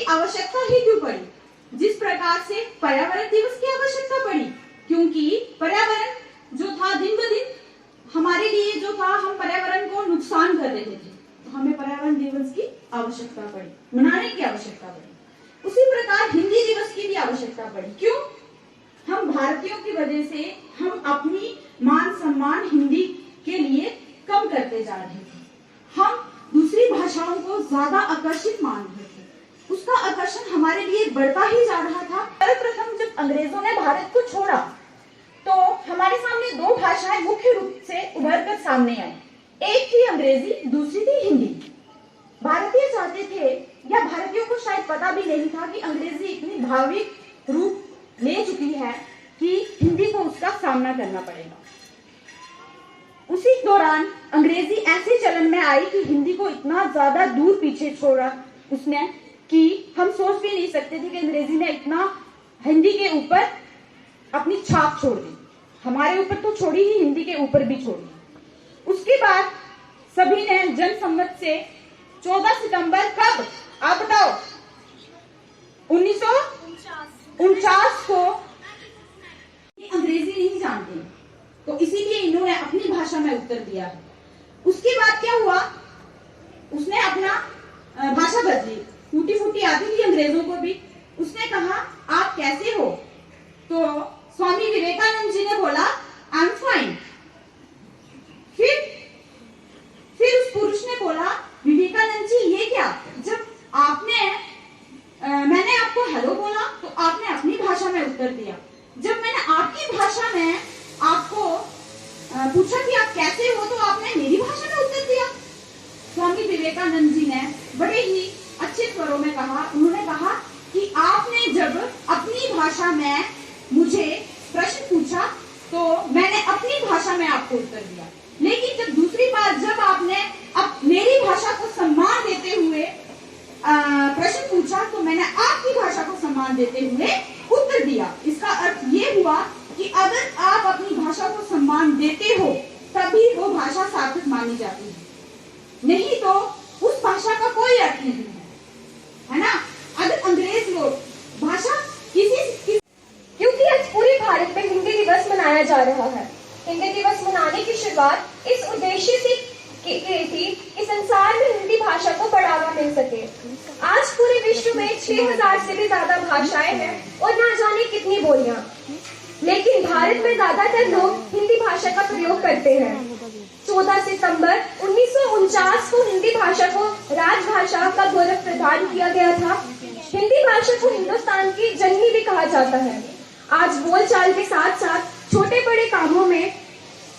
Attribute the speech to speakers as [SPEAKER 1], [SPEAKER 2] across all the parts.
[SPEAKER 1] आवश्यकता ही क्यों पड़ी? जिस प्रकार से पर्यावरण दिवस की आवश्यकता पड़ी, क्योंकि पर्यावरण जो था दिन ब दिन हमारे लिए जो था, हम पर्यावरण को नुकसान कर रहे थे, तो हमें पर्यावरण दिवस की आवश्यकता पड़ी, मनाने की आवश्यकता पड़ी। उसी प्रकार हिंदी दिवस की भी आवश्यकता पड़ी। क्यों? हम भारतीयों की वजह से हम अपनी मान सम्मान हिंदी के लिए कम करते जा रहे थे। हम दूसरी भाषाओं को ज्यादा आकर्षित मान रहे थे। उसका आकर्षण हमारे लिए बढ़ता ही जा रहा था। सर्वप्रथम जब अंग्रेजों ने भारत को छोड़ा, तो हमारे सामने दो भाषाएं मुख्य रूप से उभर कर सामने आई। एक थी अंग्रेजी, दूसरी थी हिंदी। भारतीय चाहते थे, या भारतीयों को शायद पता भी नहीं था कि अंग्रेजी इतनी भाविक रूप ले चुकी है कि हिंदी को उसका सामना करना पड़ेगा। उसी दौरान अंग्रेजी ऐसे चलन में आई कि हिंदी को इतना ज्यादा दूर पीछे छोड़ा उसने कि हम सोच भी नहीं सकते थे कि अंग्रेजी ने इतना हिंदी के ऊपर अपनी छाप छोड़ दी। हमारे ऊपर तो छोड़ी ही, हिंदी के ऊपर भी छोड़ी। उसके बाद सभी ने जनसम्मत से 14 सितंबर कब, आप बताओ, 1949 को अंग्रेजी नहीं जानते, तो इसीलिए इन्होंने अपनी भाषा में उत्तर दिया है। उसके बाद क्या हुआ, उसने अपना भाषा बदली, टूटी फूटी आती थी अंग्रेजों को भी। उसने कहा आप कैसे हो, तो स्वामी विवेकानंद जी ने बोला आई एम फाइन। फिर उस पुरुष ने बोला विवेकानंद जी ये क्या, जब मैंने आपको हेलो बोला तो आपने अपनी भाषा में उत्तर दिया, जब मैंने आपकी भाषा में आपको पूछा कि आप कैसे हो तो आपने मेरी भाषा में उत्तर दिया। स्वामी विवेकानंद जी ने बड़े ही अच्छे स्वरों में कहा, उन्होंने कहा कि आपने जब अपनी भाषा में मुझे प्रश्न पूछा तो मैंने अपनी भाषा में आपको उत्तर दिया, लेकिन जब दूसरी बार जब आपने अब मेरी भाषा को सम्मान देते हुए प्रश्न पूछा तो मैंने आपकी भाषा को सम्मान देते हुए उत्तर दिया। इसका अर्थ ये हुआ कि अगर आप अपनी भाषा को सम्मान देते हो तभी वो भाषा सार्थक मानी जाती है, नहीं तो उस भाषा का कोई अर्थ नहीं है ना। अगर अंग्रेज लोग भाषा
[SPEAKER 2] क्योंकि आज पूरे भारत में हिंदी दिवस मनाया जा रहा है। हिंदी दिवस मनाने की शुरुआत इस उद्देश्य से की गई थी कि संसार में हिंदी भाषा को बढ़ावा मिल सके। आज पूरे विश्व में 6000 से भी ज्यादा भाषाएं हैं और ना जाने कितनी बोलियां, लेकिन भारत में ज्यादातर लोग हिंदी भाषा का प्रयोग करते हैं। 14 सितंबर 1949 को हिंदी भाषा को राजभाषा का गौरव प्रदान किया गया था। हिंदी भाषा को हिंदुस्तान की जननी भी कहा जाता है। आज बोलचाल के साथ साथ छोटे बड़े कामों में,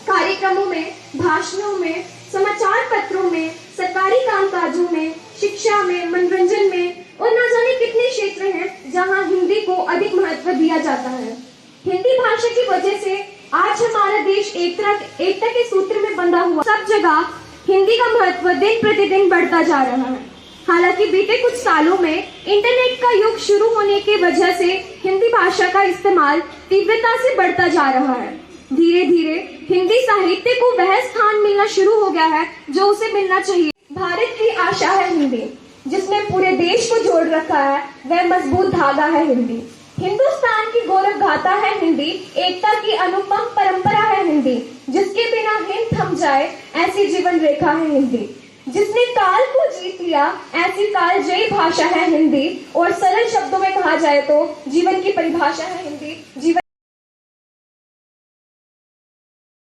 [SPEAKER 2] कार्यक्रमों में, भाषणों में, समाचार पत्रों में, सरकारी कामकाजों में, शिक्षा में, मनोरंजन में और न जाने कितने क्षेत्र हैं जहां हिंदी को अधिक महत्व दिया जाता है। हिंदी भाषा की वजह से आज हमारा देश एकता के सूत्र में बंधा हुआ। सब जगह हिंदी का महत्व दिन प्रतिदिन बढ़ता जा रहा है। हालांकि बीते कुछ सालों में इंटरनेट का युग शुरू होने की वजह से हिंदी भाषा का इस्तेमाल तीव्रता से बढ़ता जा रहा है। धीरे धीरे हिंदी साहित्य को वह स्थान मिलना शुरू हो गया है जो उसे मिलना चाहिए। भारत की आशा है हिंदी, जिसने पूरे देश को जोड़ रखा है, वह मजबूत धागा है हिंदी। हिंदुस्तान की गौरव गाथा है हिंदी, एकता की अनुपम परंपरा है हिंदी, जिसके बिना हिंद थम जाए ऐसी जीवन रेखा है हिंदी। जिसने काल को जीत लिया ऐसी कालजयी भाषा है हिंदी, और सरल शब्दों में कहा जाए तो जीवन की परिभाषा है हिंदी, जीवन